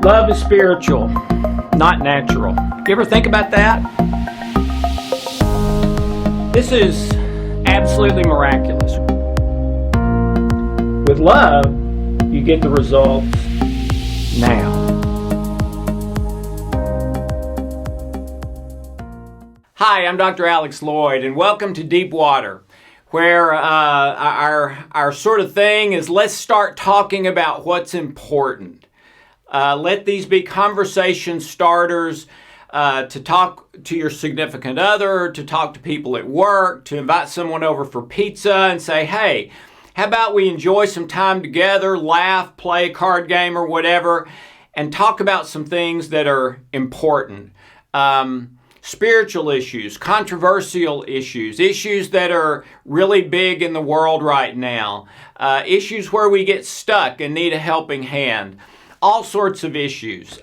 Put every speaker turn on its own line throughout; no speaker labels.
Love is spiritual, not natural. You ever think about that? This is absolutely miraculous. With love, you get the results now. Hi, I'm Dr. Alex Loyd, and welcome to Deep Water, where our sort of thing is let's start talking about what's important. Let these be conversation starters to talk to your significant other, to talk to people at work, to invite someone over for pizza and say, hey, how about we enjoy some time together, laugh, play a card game or whatever, and talk about some things that are important. Spiritual issues, controversial issues, issues that are really big in the world right now, issues where we get stuck and need a helping hand. All sorts of issues.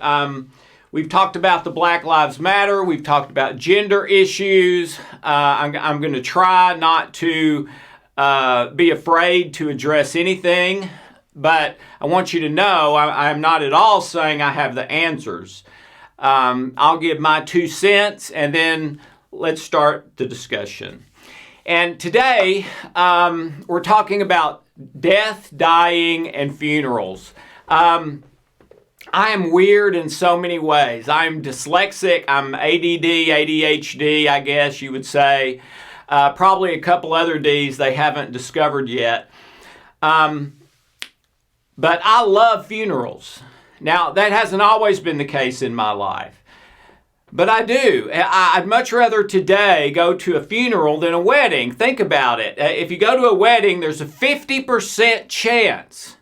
We've talked about the Black Lives Matter. We've talked about gender issues. I'm going to try not to be afraid to address anything, but I want you to know I'm not at all saying I have the answers. I'll give my 2 cents and then let's start the discussion. And today we're talking about death, dying, and funerals. I am weird in so many ways. I'm dyslexic. I'm ADD, ADHD, I guess you would say. Probably a couple other Ds they haven't discovered yet. But I love funerals. Now, that hasn't always been the case in my life. But I do. I'd much rather today go to a funeral than a wedding. Think about it. If you go to a wedding, there's a 50% chance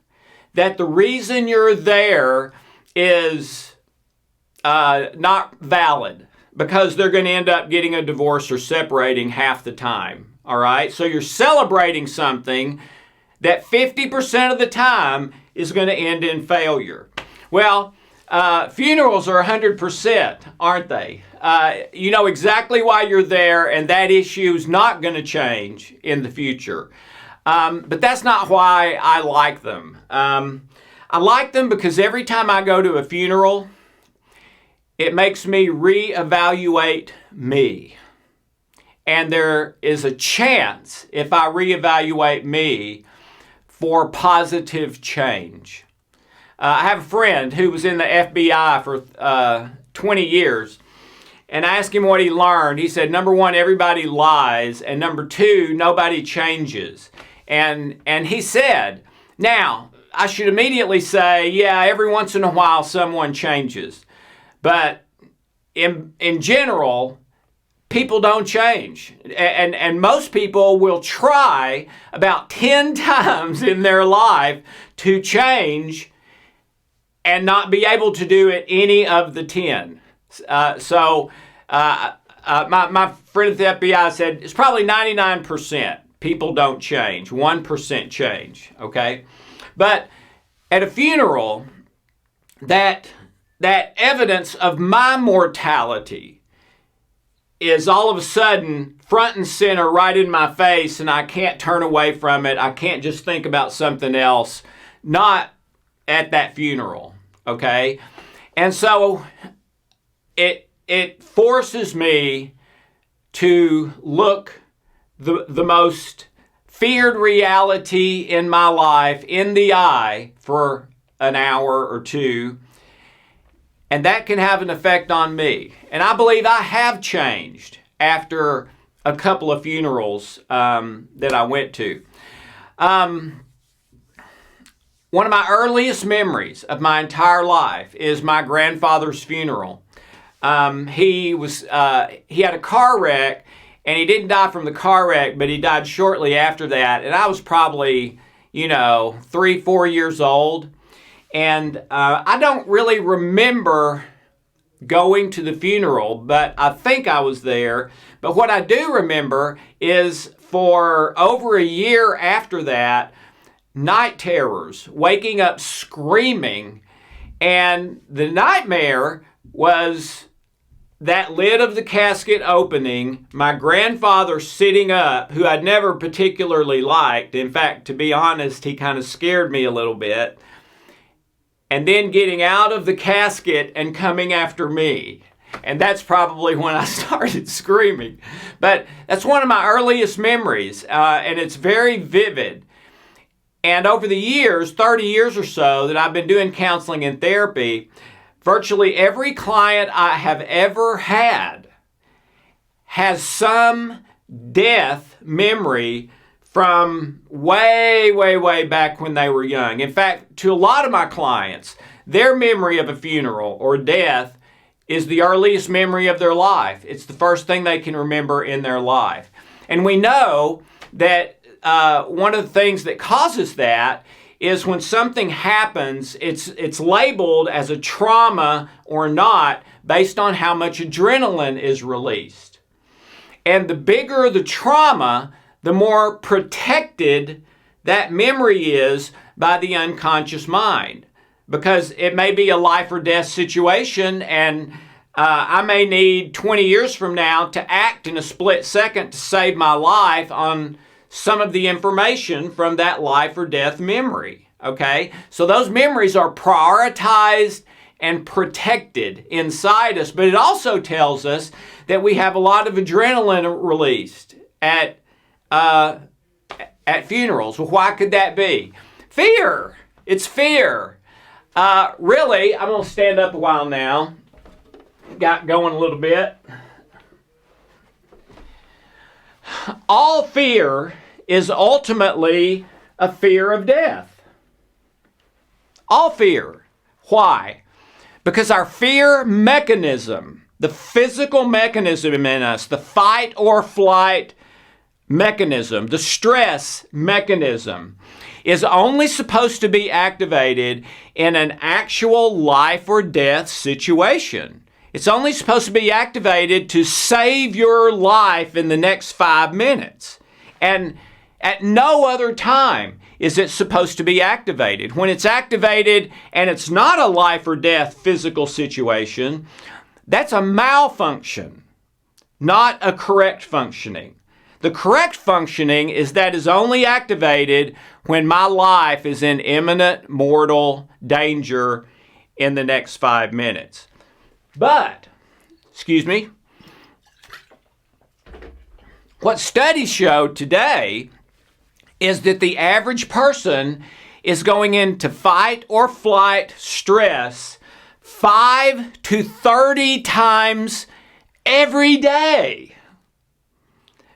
that the reason you're there is not valid because they're going to end up getting a divorce or separating half the time. All right? So you're celebrating something that 50% of the time is going to end in failure. Well, funerals are 100%, aren't they? You know exactly why you're there, and that issue is not going to change in the future. But that's not why I like them. I like them because every time I go to a funeral, it makes me reevaluate me. And there is a chance, if I reevaluate me, for positive change. I have a friend who was in the FBI for 20 years, and I asked him what he learned. He said, number one, everybody lies, and number two, nobody changes. And he said, now, I should immediately say, yeah, every once in a while someone changes. But in general, people don't change. And most people will try about 10 times in their life to change and not be able to do it any of the 10. My friend at the FBI said it's probably 99% people don't change, 1% change, okay? But at a funeral, that evidence of my mortality is all of a sudden front and center right in my face, and I can't turn away from it. I can't just think about something else, not at that funeral, okay? And so it forces me to look the most feared reality in my life in the eye for an hour or two, and that can have an effect on me. And I believe I have changed after a couple of funerals that I went to. One of my earliest memories of my entire life is my grandfather's funeral. He had a car wreck, and he didn't die from the car wreck, but he died shortly after that. And I was probably, 3-4 years old. And I don't really remember going to the funeral, but I think I was there. But what I do remember is for over a year after that, night terrors, waking up screaming. And the nightmare was that lid of the casket opening, my grandfather sitting up, who I'd never particularly liked. In fact, to be honest, he kind of scared me a little bit. and then getting out of the casket and coming after me. And that's probably when I started screaming. But that's one of my earliest memories, and it's very vivid. And over the years, 30 years or so that I've been doing counseling and therapy, virtually every client I have ever had has some death memory from way, way, way back when they were young. In fact, to a lot of my clients, their memory of a funeral or death is the earliest memory of their life. It's the first thing they can remember in their life. And we know that one of the things that causes that is when something happens, it's labeled as a trauma or not based on how much adrenaline is released. And the bigger the trauma, the more protected that memory is by the unconscious mind. Because it may be a life or death situation, and I may need 20 years from now to act in a split second to save my life on some of the information from that life or death memory. Okay? So those memories are prioritized and protected inside us, but it also tells us that we have a lot of adrenaline released at funerals. Well, why could that be? Fear. It's fear. Really, I'm going to stand up a while now. Got going a little bit. All fear is ultimately a fear of death. All fear. Why? Because our fear mechanism, the physical mechanism in us, the fight or flight mechanism, the stress mechanism, is only supposed to be activated in an actual life or death situation. It's only supposed to be activated to save your life in the next 5 minutes. And at no other time is it supposed to be activated. When it's activated and it's not a life or death physical situation, that's a malfunction, not a correct functioning. The correct functioning is that is only activated when my life is in imminent mortal danger in the next 5 minutes. But, what studies show today is that the average person is going into fight or flight stress 5 to 30 times every day.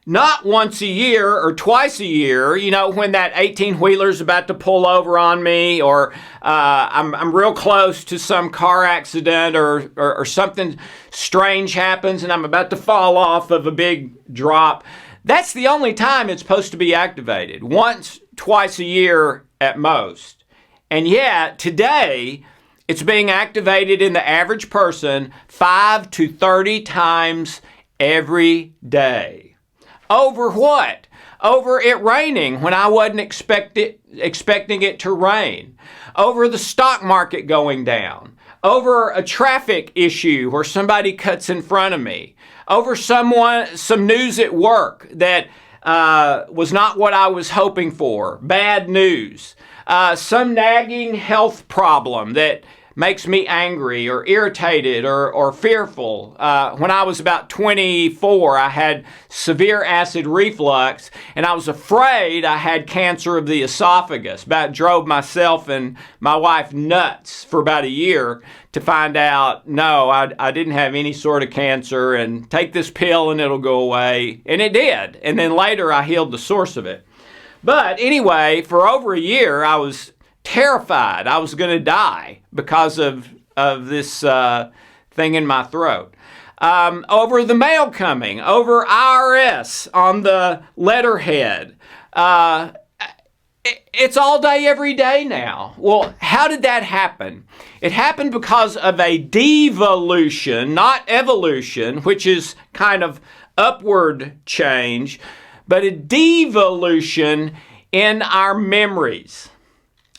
Not once a year or twice a year, when that 18-wheeler's about to pull over on me, or I'm real close to some car accident, or something strange happens and I'm about to fall off of a big drop. That's the only time it's supposed to be activated. Once, twice a year at most. And yet, today, it's being activated in the average person 5 to 30 times every day. Over what? Over it raining when I wasn't expecting it to rain. Over the stock market going down. Over a traffic issue where somebody cuts in front of me. Over some news at work that was not what I was hoping for. Bad news. Some nagging health problem that makes me angry or irritated or fearful. When I was about 24, I had severe acid reflux, and I was afraid I had cancer of the esophagus. About drove myself and my wife nuts for about a year to find out, no, I didn't have any sort of cancer, and take this pill and it'll go away. And it did. And then later I healed the source of it. But anyway, for over a year, I was terrified I was going to die because of this thing in my throat. Over the mail coming, over IRS on the letterhead. It's all day, every day now. Well, how did that happen? It happened because of a devolution, not evolution, which is kind of upward change, but a devolution in our memories.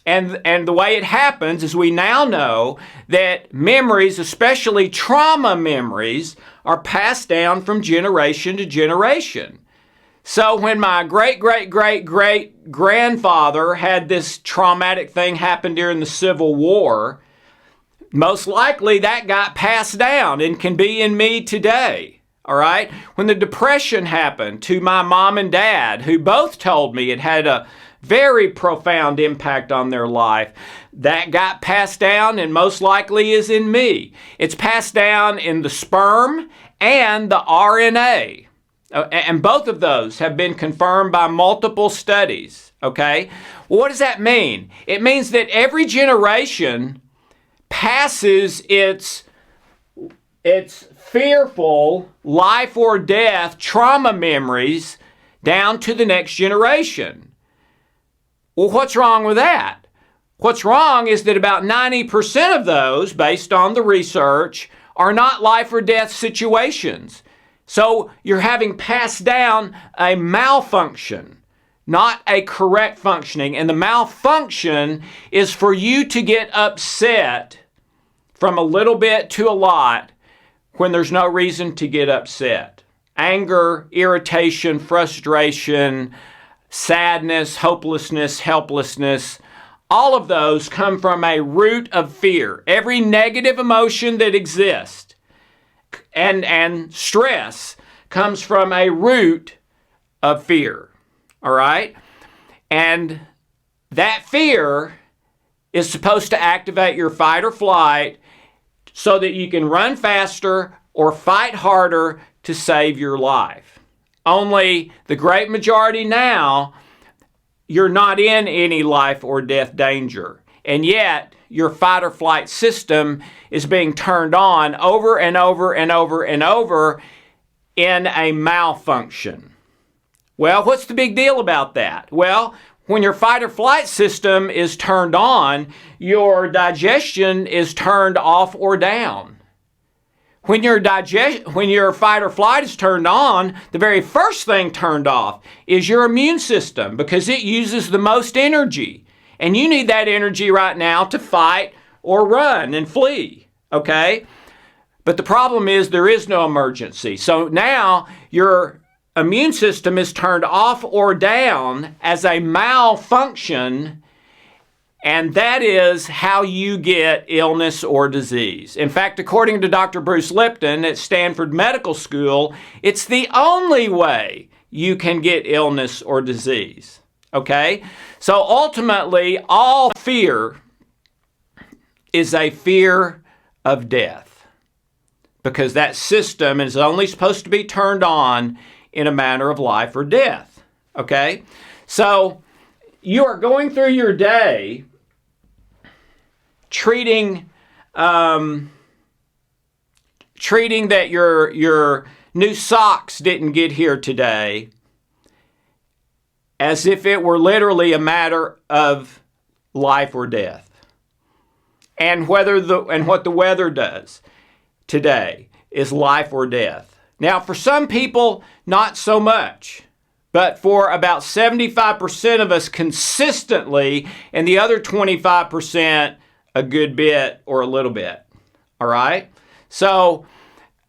And the way it happens is we now know that memories, especially trauma memories, are passed down from generation to generation. So when my great-great-great-great-grandfather had this traumatic thing happen during the Civil War, Most likely that got passed down and can be in me today. All right? When the Depression happened to my mom and dad, who both told me it had a very profound impact on their life, that got passed down and most likely is in me. It's passed down in the sperm and the RNA. And both of those have been confirmed by multiple studies. Okay? Well, what does that mean? It means that every generation passes its fearful life or death trauma memories down to the next generation. Well, what's wrong with that? What's wrong is that about 90% of those, based on the research, are not life or death situations. So you're having passed down a malfunction, not a correct functioning. And the malfunction is for you to get upset from a little bit to a lot when there's no reason to get upset. Anger, irritation, frustration, sadness, hopelessness, helplessness, all of those come from a root of fear. Every negative emotion that exists and stress comes from a root of fear. All right? And that fear is supposed to activate your fight or flight so that you can run faster or fight harder to save your life. Only the great majority now, you're not in any life or death danger. And yet, your fight or flight system is being turned on over and over and over and over in a malfunction. Well, what's the big deal about that? Well, when your fight or flight system is turned on, your digestion is turned off or down. When your fight or flight is turned on, the very first thing turned off is your immune system because it uses the most energy. And you need that energy right now to fight or run and flee, okay? But the problem is there is no emergency. So now your immune system is turned off or down as a malfunction, and that is how you get illness or disease. In fact, according to Dr. Bruce Lipton at Stanford Medical School, it's the only way you can get illness or disease. Okay? So ultimately, all fear is a fear of death because that system is only supposed to be turned on in a matter of life or death. Okay? So you are going through your day treating that your new socks didn't get here today as if it were literally a matter of life or death. And what the weather does today is life or death. Now, for some people, not so much. But for about 75% of us consistently, and the other 25%, a good bit or a little bit. All right? So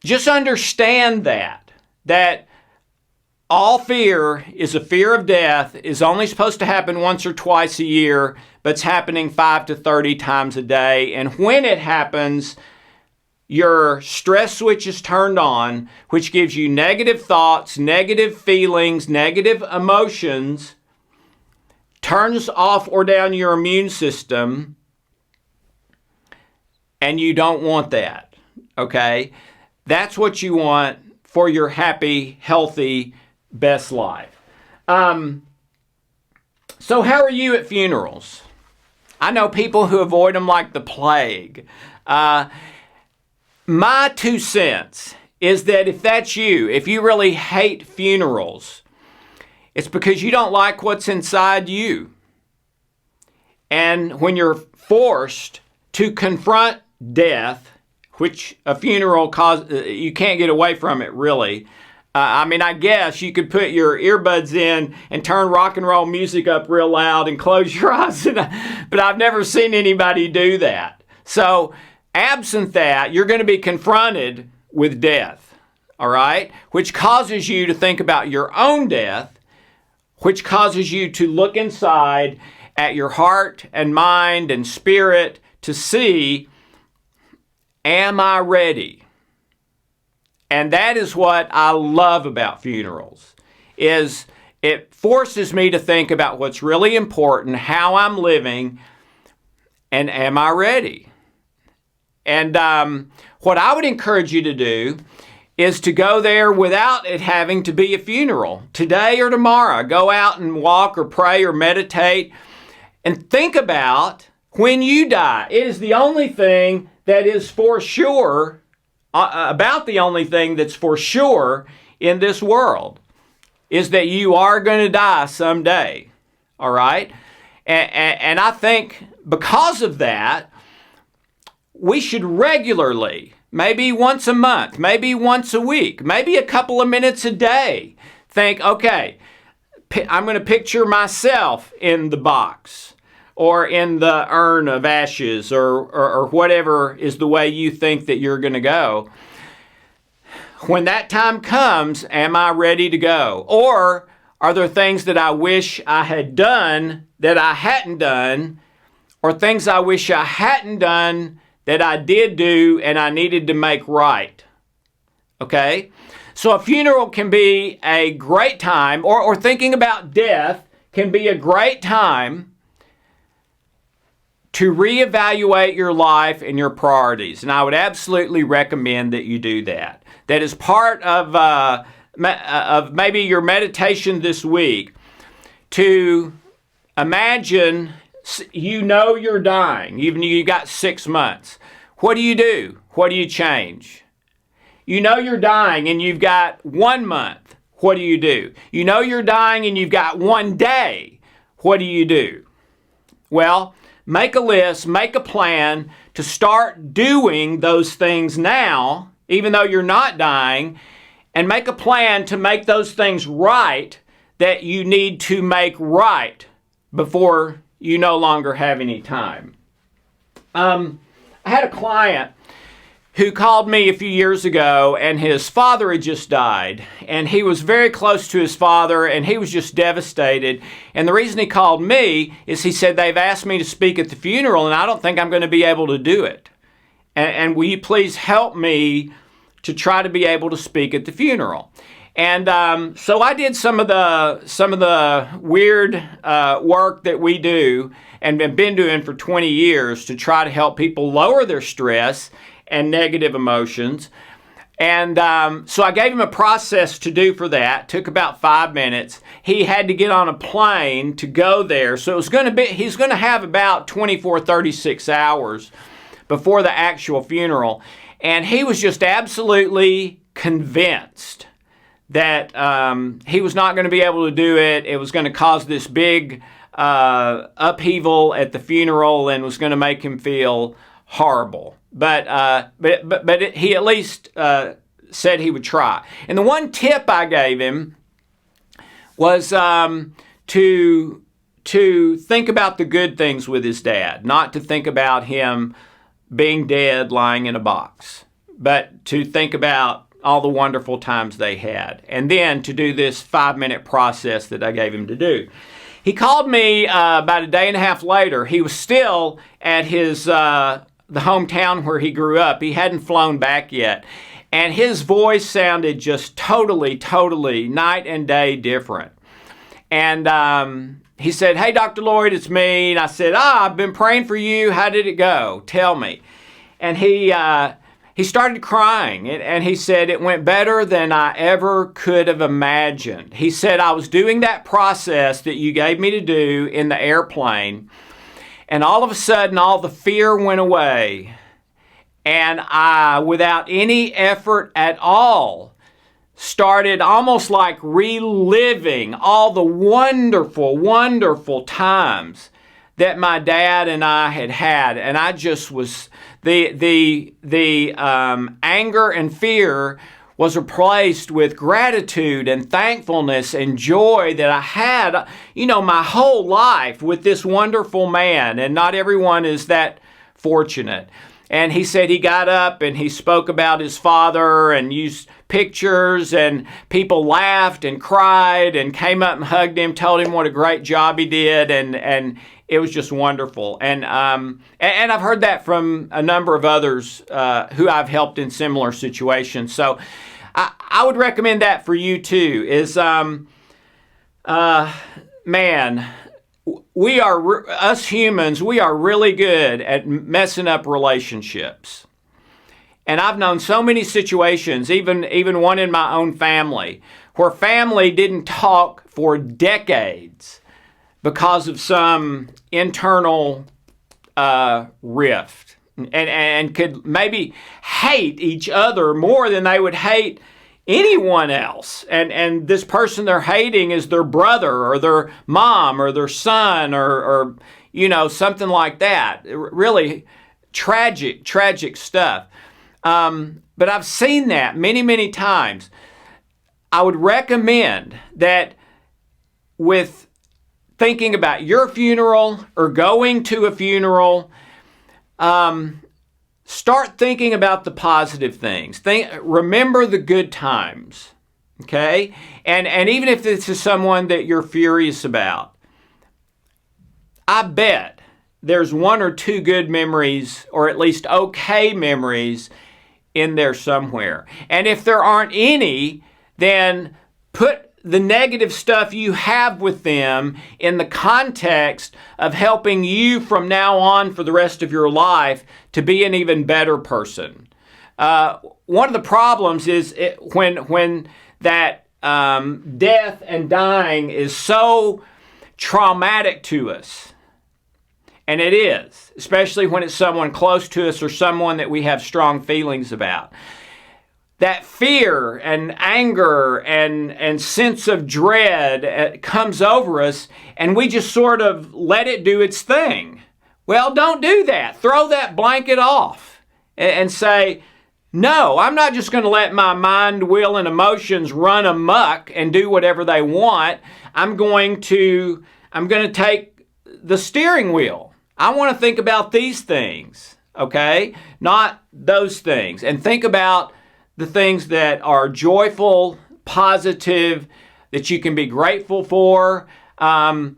just understand that all fear is a fear of death, is only supposed to happen once or twice a year, but it's happening 5 to 30 times a day. And when it happens, your stress switch is turned on, which gives you negative thoughts, negative feelings, negative emotions, turns off or down your immune system, and you don't want that, okay? That's what you want for your happy, healthy, best life. So how are you at funerals? I know people who avoid them like the plague. My 2 cents is that if that's you, if you really hate funerals, it's because you don't like what's inside you. And when you're forced to confront death, which a funeral you can't get away from it really. I guess you could put your earbuds in and turn rock and roll music up real loud and close your eyes, but I've never seen anybody do that. So absent that, you're going to be confronted with death, all right? Which causes you to think about your own death, which causes you to look inside at your heart and mind and spirit to see Am I ready? And that is what I love about funerals, is it forces me to think about what's really important, how I'm living, and am I ready? And what I would encourage you to do is to go there without it having to be a funeral. Today or tomorrow, go out and walk or pray or meditate and think about when you die. It is the only thing that is for sure, about the only thing that's for sure in this world, is that you are going to die someday. All right? And I think because of that, we should regularly, maybe once a month, maybe once a week, maybe a couple of minutes a day, think, okay, I'm going to picture myself in the box or in the urn of ashes or whatever is the way you think that you're going to go. When that time comes, am I ready to go? Or are there things that I wish I had done that I hadn't done, or things I wish I hadn't done that I did do and I needed to make right? Okay? So a funeral can be a great time, or thinking about death can be a great time to reevaluate your life and your priorities. And I would absolutely recommend that you do that. That is part of maybe your meditation this week, to imagine you know you're dying, even you got 6 months. What do you do? What do you change? You know you're dying and you've got 1 month. What do you do? You know you're dying and you've got 1 day. What do you do? Well, make a list, make a plan to start doing those things now, even though you're not dying, and make a plan to make those things right that you need to make right before you no longer have any time. I had a client who called me a few years ago, and his father had just died, and he was very close to his father, and he was just devastated. And the reason he called me is he said, they've asked me to speak at the funeral, and I don't think I'm going to be able to do it. And will you please help me to try to be able to speak at the funeral? And so I did some of the weird work that we do and have been doing for 20 years to try to help people lower their stress and negative emotions. And so I gave him a process to do for that. It took about 5 minutes. He had to get on a plane to go there. So he's going to have about 24, 36 hours before the actual funeral. And he was just absolutely convinced that he was not going to be able to do it. It was going to cause this big upheaval at the funeral and was going to make him feel horrible. But he at least said he would try. And the one tip I gave him was to think about the good things with his dad, not to think about him being dead lying in a box, but to think about all the wonderful times they had, and then to do this 5-minute process that I gave him to do. He called me about a day and a half later. He was still at his the hometown where he grew up. He hadn't flown back yet, and his voice sounded just totally night and day different. And he said, "Hey, Dr. Loyd, it's me." And I said, "I've been praying for you. How did it go? Tell me." And he started crying, and he said, "It went better than I ever could have imagined." He said, "I was doing that process that you gave me to do in the airplane, and all of a sudden, all the fear went away, and I, without any effort at all, started almost like reliving all the wonderful times that my dad and I had had. And I just was, the anger and fear was replaced with gratitude and thankfulness and joy that I had, my whole life with this wonderful man. And not everyone is that fortunate." And he said he got up and he spoke about his father and used pictures, and people laughed and cried and came up and hugged him, told him what a great job he did. And it was just wonderful. And I've heard that from a number of others who I've helped in similar situations. So I would recommend that for you too. Is man, us humans, we are really good at messing up relationships. And I've known so many situations, even one in my own family, where family didn't talk for decades because of some internal rift, and could maybe hate each other more than they would hate anyone else. And this person they're hating is their brother or their mom or their son or something like that. Really tragic stuff. But I've seen that many, many times. I would recommend that with thinking about your funeral or going to a funeral, start thinking about the positive things. Remember the good times, okay? And even if this is someone that you're furious about, I bet there's one or two good memories, or at least okay memories, in there somewhere. And if there aren't any, then put the negative stuff you have with them in the context of helping you from now on for the rest of your life to be an even better person. One of the problems is when that death and dying is so traumatic to us. And it is, especially when it's someone close to us or someone that we have strong feelings about. That fear and anger and sense of dread comes over us, and we just sort of let it do its thing. Well, don't do that. Throw that blanket off and say, no, I'm not just going to let my mind, will, and emotions run amok and do whatever they want. I'm going to take the steering wheel. I want to think about these things, okay? Not those things. And think about the things that are joyful, positive, that you can be grateful for. The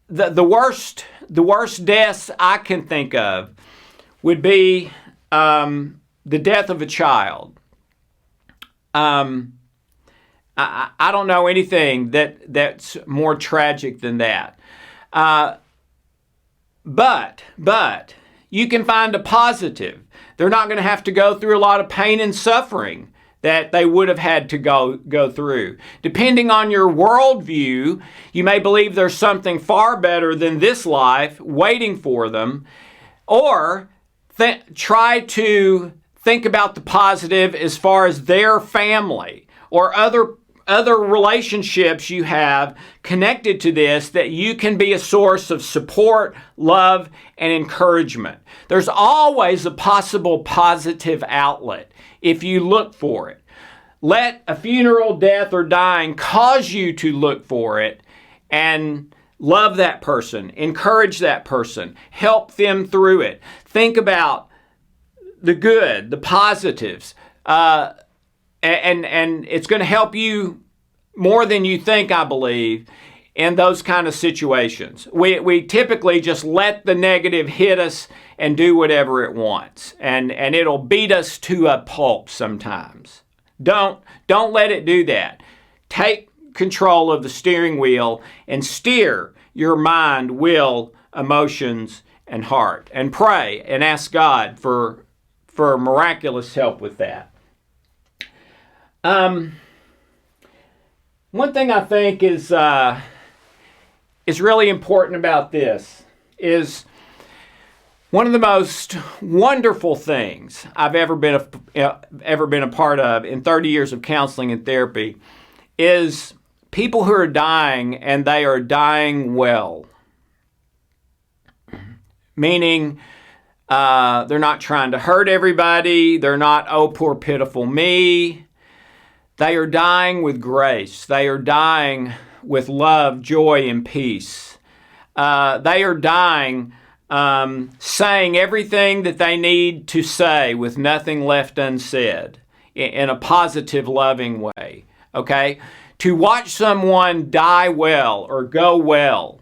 worst deaths I can think of would be the death of a child. I don't know anything that's more tragic than that. But you can find a positive. They're not going to have to go through a lot of pain and suffering that they would have had to go through. Depending on your worldview, you may believe there's something far better than this life waiting for them, or try to think about the positive as far as their family or other relationships you have connected to this, that you can be a source of support, love, and encouragement. There's always a possible positive outlet if you look for it. Let a funeral, death, or dying cause you to look for it and love that person, encourage that person, help them through it. Think about the good, the positives, and it's going to help you more than you think, I believe, in those kind of situations. We typically just let the negative hit us and do whatever it wants, and it'll beat us to a pulp sometimes. Don't let it do that. Take control of the steering wheel and steer your mind, will, emotions, and heart, and pray and ask God for miraculous help with that. One thing I think is really important about this is one of the most wonderful things I've ever been a part of in 30 years of counseling and therapy is people who are dying, and they are dying well. Meaning they're not trying to hurt everybody. They're not, oh, poor pitiful me. They are dying with grace. They are dying with love, joy, and peace. They are dying saying everything that they need to say with nothing left unsaid in a positive, loving way. Okay? To watch someone die well or go well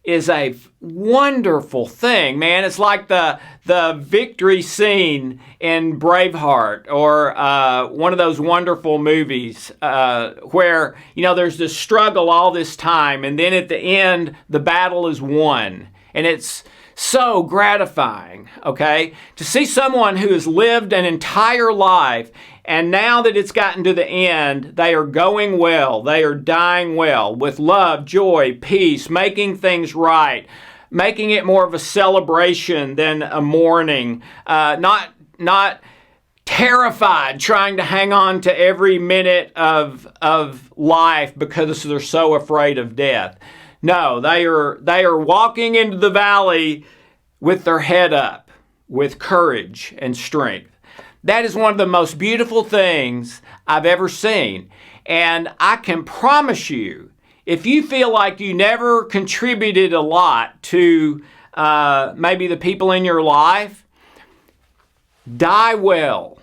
is a wonderful thing, man. It's like the victory scene in Braveheart, or one of those wonderful movies where, there's this struggle all this time, and then at the end, the battle is won. And it's so gratifying, okay? To see someone who has lived an entire life, and now that it's gotten to the end, they are going well, they are dying well, with love, joy, peace, making things right, making it more of a celebration than a mourning, not terrified, trying to hang on to every minute of life because they're so afraid of death. No, they are walking into the valley with their head up, with courage and strength. That is one of the most beautiful things I've ever seen. And I can promise you, if you feel like you never contributed a lot to maybe the people in your life, die well.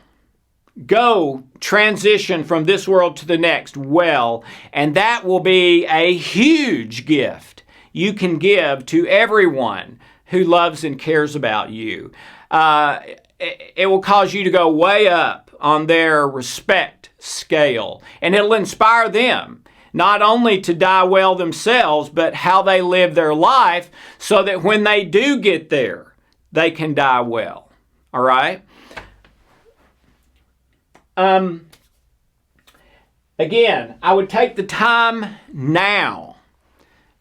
Go transition from this world to the next well, and that will be a huge gift you can give to everyone who loves and cares about you. It will cause you to go way up on their respect scale, and it'll inspire them not only to die well themselves, but how they live their life so that when they do get there, they can die well. All right? Again, I would take the time now,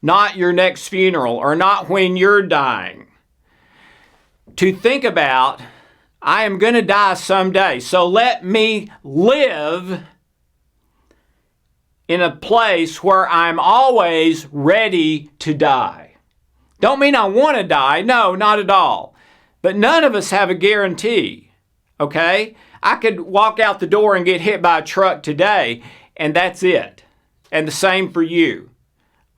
not your next funeral or not when you're dying, to think about, I am going to die someday, so let me live in a place where I'm always ready to die. Don't mean I want to die. No, not at all. But none of us have a guarantee, okay? I could walk out the door and get hit by a truck today, and that's it. And the same for you,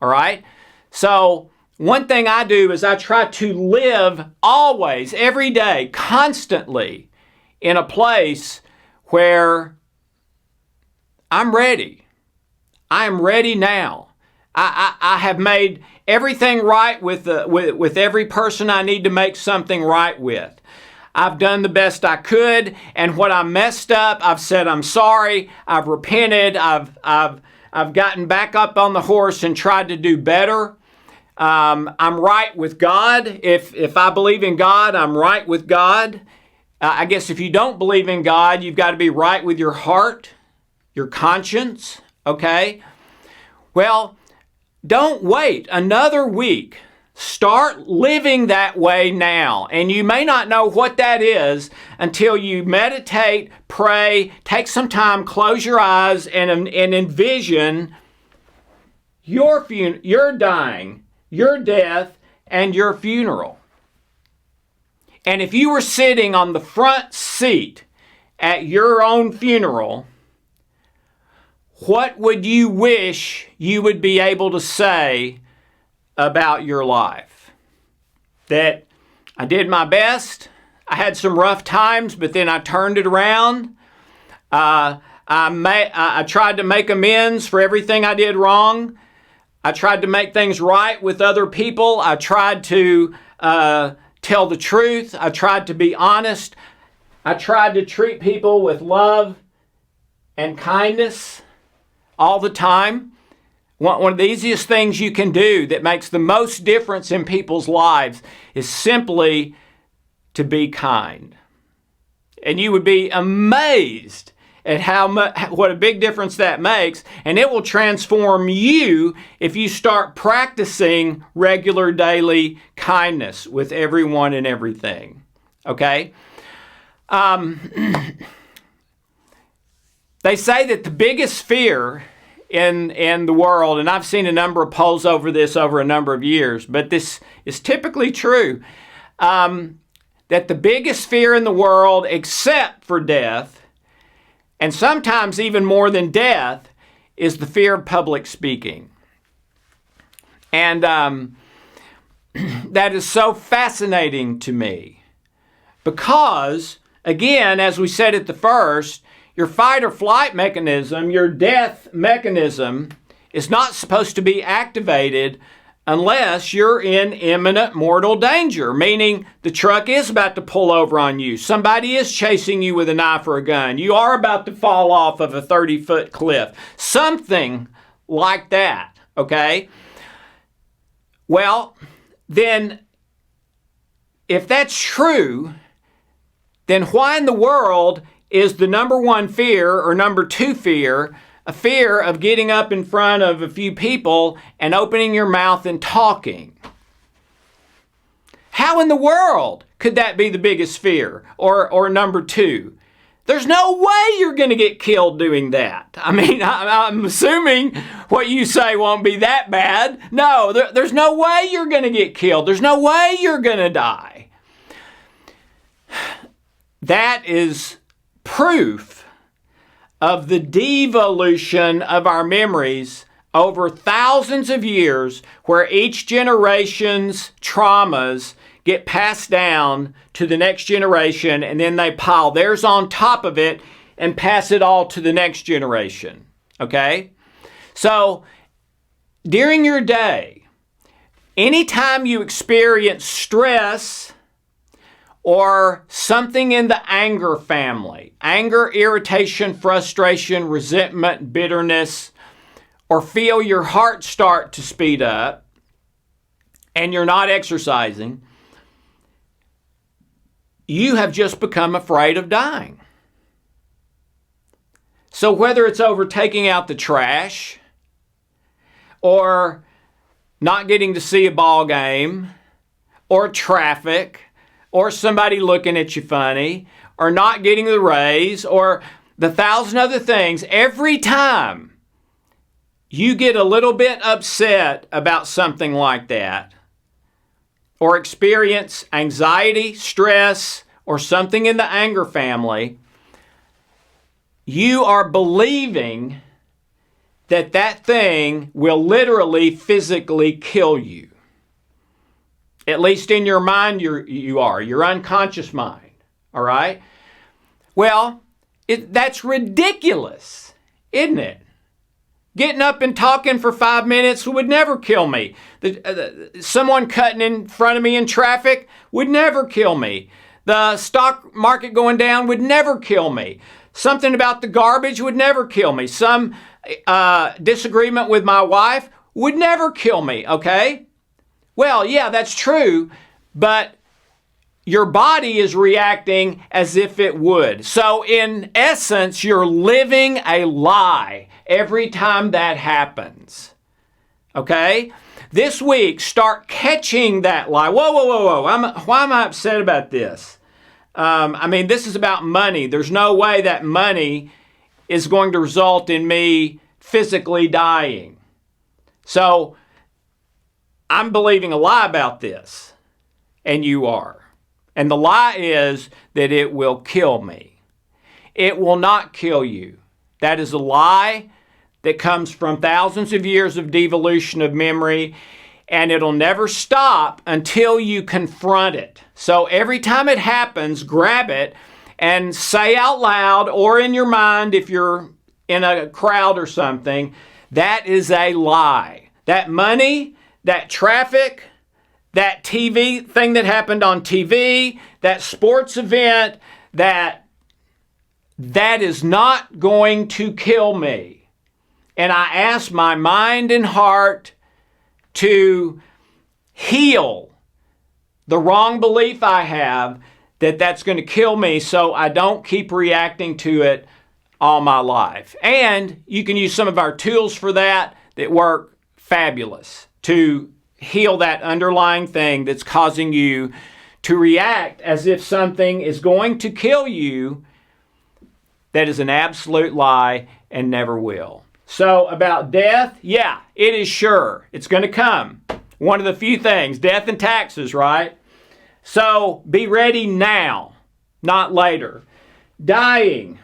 all right? So one thing I do is I try to live always, every day, constantly in a place where I'm ready. I am ready now. I have made everything right with every person I need to make something right with. I've done the best I could, and what I messed up, I've said I'm sorry. I've repented. I've gotten back up on the horse and tried to do better. I'm right with God. If I believe in God, I'm right with God. I guess if you don't believe in God, you've got to be right with your heart, your conscience, okay? Well, don't wait another week. Start living that way now. And you may not know what that is until you meditate, pray, take some time, close your eyes, and envision your dying, your death, and your funeral. And if you were sitting on the front seat at your own funeral, what would you wish you would be able to say about your life? That I did my best, I had some rough times, but then I turned it around. I tried to make amends for everything I did wrong. I tried to make things right with other people. I tried to tell the truth. I tried to be honest. I tried to treat people with love and kindness all the time. One of the easiest things you can do that makes the most difference in people's lives is simply to be kind. And you would be amazed at what a big difference that makes, and it will transform you if you start practicing regular daily kindness with everyone and everything. Okay? They say that the biggest fear in the world, and I've seen a number of polls over this over a number of years, but this is typically true, that the biggest fear in the world, except for death, and sometimes even more than death, is the fear of public speaking. And that is so fascinating to me because, again, as we said at the first, your fight or flight mechanism, your death mechanism, is not supposed to be activated unless you're in imminent mortal danger, meaning the truck is about to pull over on you. Somebody is chasing you with a knife or a gun. You are about to fall off of a 30-foot cliff. Something like that, okay? Well, then, if that's true, then why in the world is the number one fear or number two fear a fear of getting up in front of a few people and opening your mouth and talking? How in the world could that be the biggest fear or number two? There's no way you're going to get killed doing that. I mean, I'm assuming what you say won't be that bad. No, there's no way you're going to get killed. There's no way you're going to die. That is proof of the devolution of our memories over thousands of years, where each generation's traumas get passed down to the next generation, and then they pile theirs on top of it and pass it all to the next generation. Okay? So, during your day, anytime you experience stress or something in the anger family, anger, irritation, frustration, resentment, bitterness, or feel your heart start to speed up and you're not exercising, you have just become afraid of dying. So whether it's over taking out the trash or not getting to see a ball game or traffic or somebody looking at you funny, or not getting the raise, or the thousand other things, every time you get a little bit upset about something like that, or experience anxiety, stress, or something in the anger family, you are believing that that thing will literally physically kill you. At least in your mind, you are, your unconscious mind, all right? Well, that's ridiculous, isn't it? Getting up and talking for 5 minutes would never kill me. Someone cutting in front of me in traffic would never kill me. The stock market going down would never kill me. Something about the garbage would never kill me. Some disagreement with my wife would never kill me, okay? Well, yeah, that's true, but your body is reacting as if it would. So in essence, you're living a lie every time that happens. Okay? This week, start catching that lie. Whoa. Why am I upset about this? This is about money. There's no way that money is going to result in me physically dying. So I'm believing a lie about this, and you are. And the lie is that it will kill me. It will not kill you. That is a lie that comes from thousands of years of devolution of memory, and it'll never stop until you confront it. So every time it happens, grab it and say out loud or in your mind if you're in a crowd or something, that is a lie. That money, that traffic, that TV thing that happened on TV, that sports event, that is not going to kill me. And I ask my mind and heart to heal the wrong belief I have that that's going to kill me, so I don't keep reacting to it all my life. And you can use some of our tools for that work fabulous to heal that underlying thing that's causing you to react as if something is going to kill you that is an absolute lie and never will. So about death, yeah, it is sure. It's going to come. One of the few things, death and taxes, right? So be ready now, not later. Dying.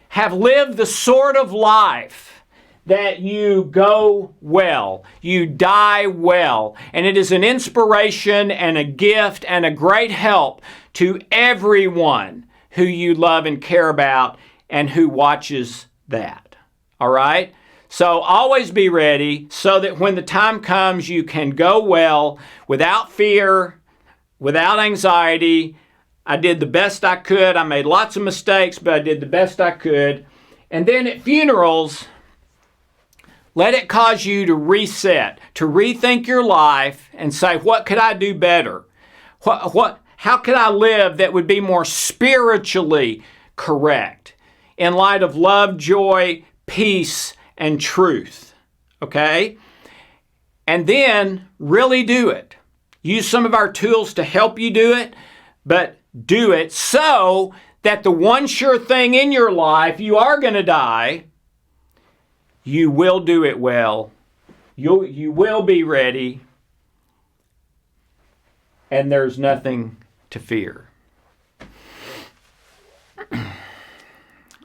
Have lived the sort of life that you go well, you die well. And it is an inspiration and a gift and a great help to everyone who you love and care about and who watches that. All right? So always be ready so that when the time comes, you can go well without fear, without anxiety. I did the best I could. I made lots of mistakes, but I did the best I could. And then at funerals, let it cause you to reset, to rethink your life and say, what could I do better? How could I live that would be more spiritually correct in light of love, joy, peace, and truth? Okay? And then really do it. Use some of our tools to help you do it, but do it so that the one sure thing in your life, you are going to die, you will do it well. You will be ready, and there's nothing to fear.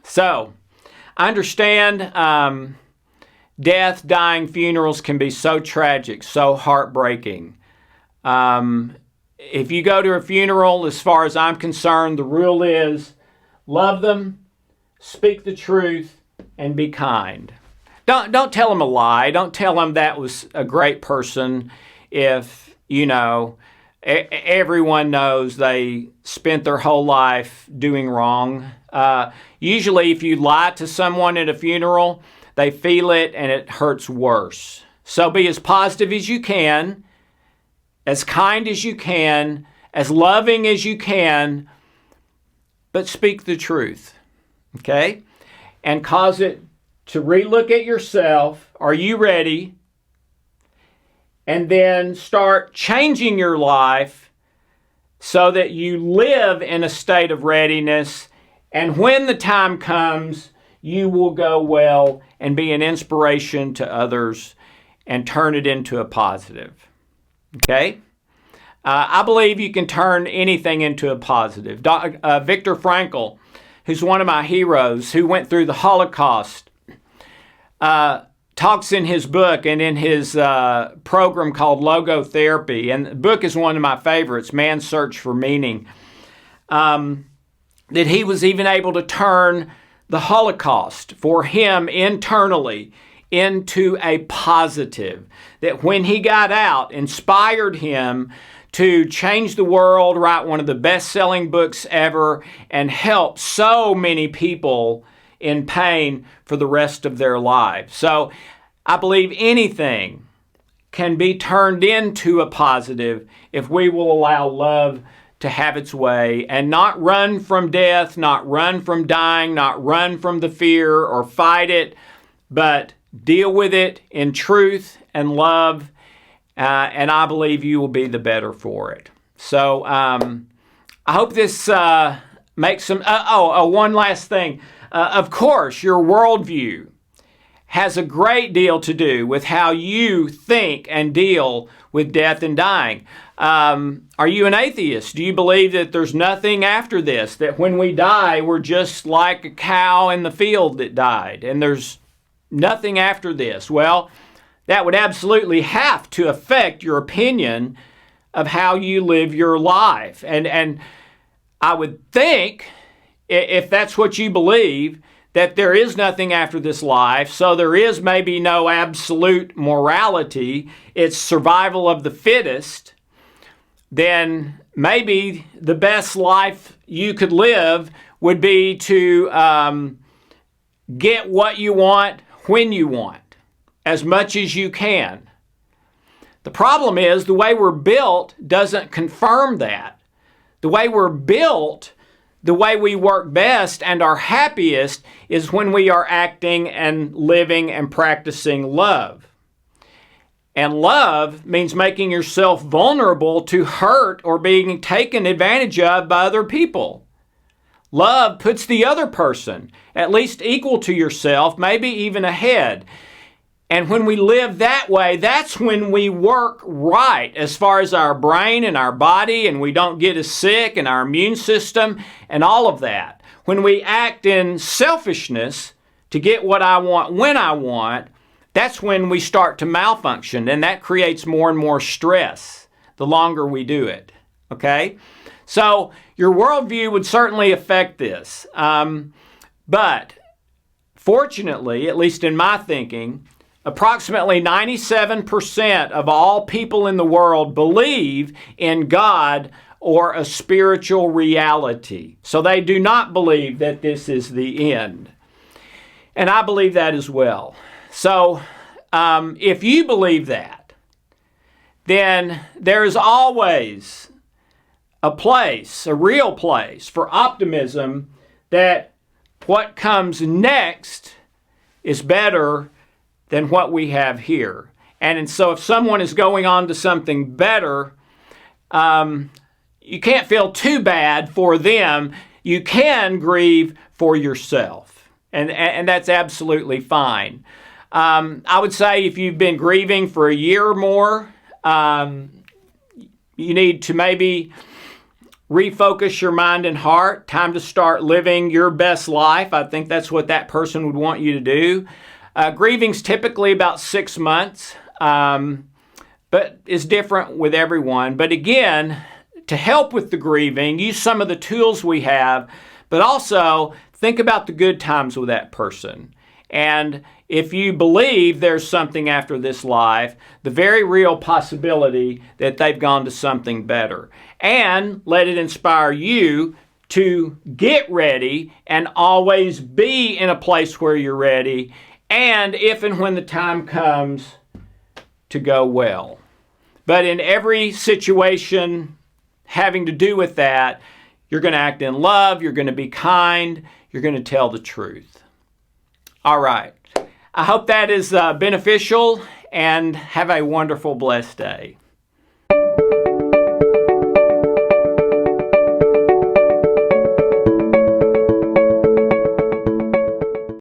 So, I understand death, dying, funerals can be so tragic, so heartbreaking. If you go to a funeral, as far as I'm concerned, the rule is love them, speak the truth, and be kind. Don't tell them a lie. Don't tell them that was a great person if, everyone knows they spent their whole life doing wrong. Usually if you lie to someone at a funeral, they feel it and it hurts worse. So be as positive as you can, as kind as you can, as loving as you can, but speak the truth, okay? And cause it to relook at yourself. Are you ready? And then start changing your life so that you live in a state of readiness. And when the time comes, you will go well and be an inspiration to others and turn it into a positive. Okay? I believe you can turn anything into a positive. Viktor Frankl, who's one of my heroes, who went through the Holocaust, talks in his book and in his program called Logotherapy, and the book is one of my favorites, Man's Search for Meaning, that he was even able to turn the Holocaust for him internally into a positive, that when he got out, inspired him to change the world, write one of the best-selling books ever, and help so many people in pain for the rest of their lives. So I believe anything can be turned into a positive if we will allow love to have its way and not run from death, not run from dying, not run from the fear or fight it, but deal with it in truth and love, and I believe you will be the better for it. So I hope this makes some... one last thing. Of course, your worldview has a great deal to do with how you think and deal with death and dying. Are you an atheist? Do you believe that there's nothing after this, that when we die, we're just like a cow in the field that died, and there's nothing after this? Well, that would absolutely have to affect your opinion of how you live your life. And I would think, if that's what you believe, that there is nothing after this life, so there is maybe no absolute morality, it's survival of the fittest, then maybe the best life you could live would be to get what you want when you want, as much as you can. The problem is the way we're built doesn't confirm that. The way we're built, the way we work best and are happiest is when we are acting and living and practicing love. And love means making yourself vulnerable to hurt or being taken advantage of by other people. Love puts the other person at least equal to yourself, maybe even ahead. And when we live that way, that's when we work right as far as our brain and our body, and we don't get as sick, and our immune system and all of that. When we act in selfishness to get what I want when I want, that's when we start to malfunction, and that creates more and more stress the longer we do it. Okay? So your worldview would certainly affect this. But Fortunately, at least in my thinking, approximately 97% of all people in the world believe in God or a spiritual reality. So they do not believe that this is the end. And I believe that as well. So if you believe that, then there is always a place, a real place for optimism that what comes next is better than what we have here. And so if someone is going on to something better, you can't feel too bad for them. You can grieve for yourself. And that's absolutely fine. I would say if you've been grieving for a year or more, you need to maybe refocus your mind and heart. Time to start living your best life. I think that's what that person would want you to do. Grieving's typically about 6 months, but it's different with everyone. But again, to help with the grieving, use some of the tools we have, but also think about the good times with that person. And if you believe there's something after this life, the very real possibility that they've gone to something better. And let it inspire you to get ready and always be in a place where you're ready, and if and when the time comes, to go well. But in every situation having to do with that, you're going to act in love, you're going to be kind, you're going to tell the truth. All right. I hope that is beneficial, and have a wonderful, blessed day.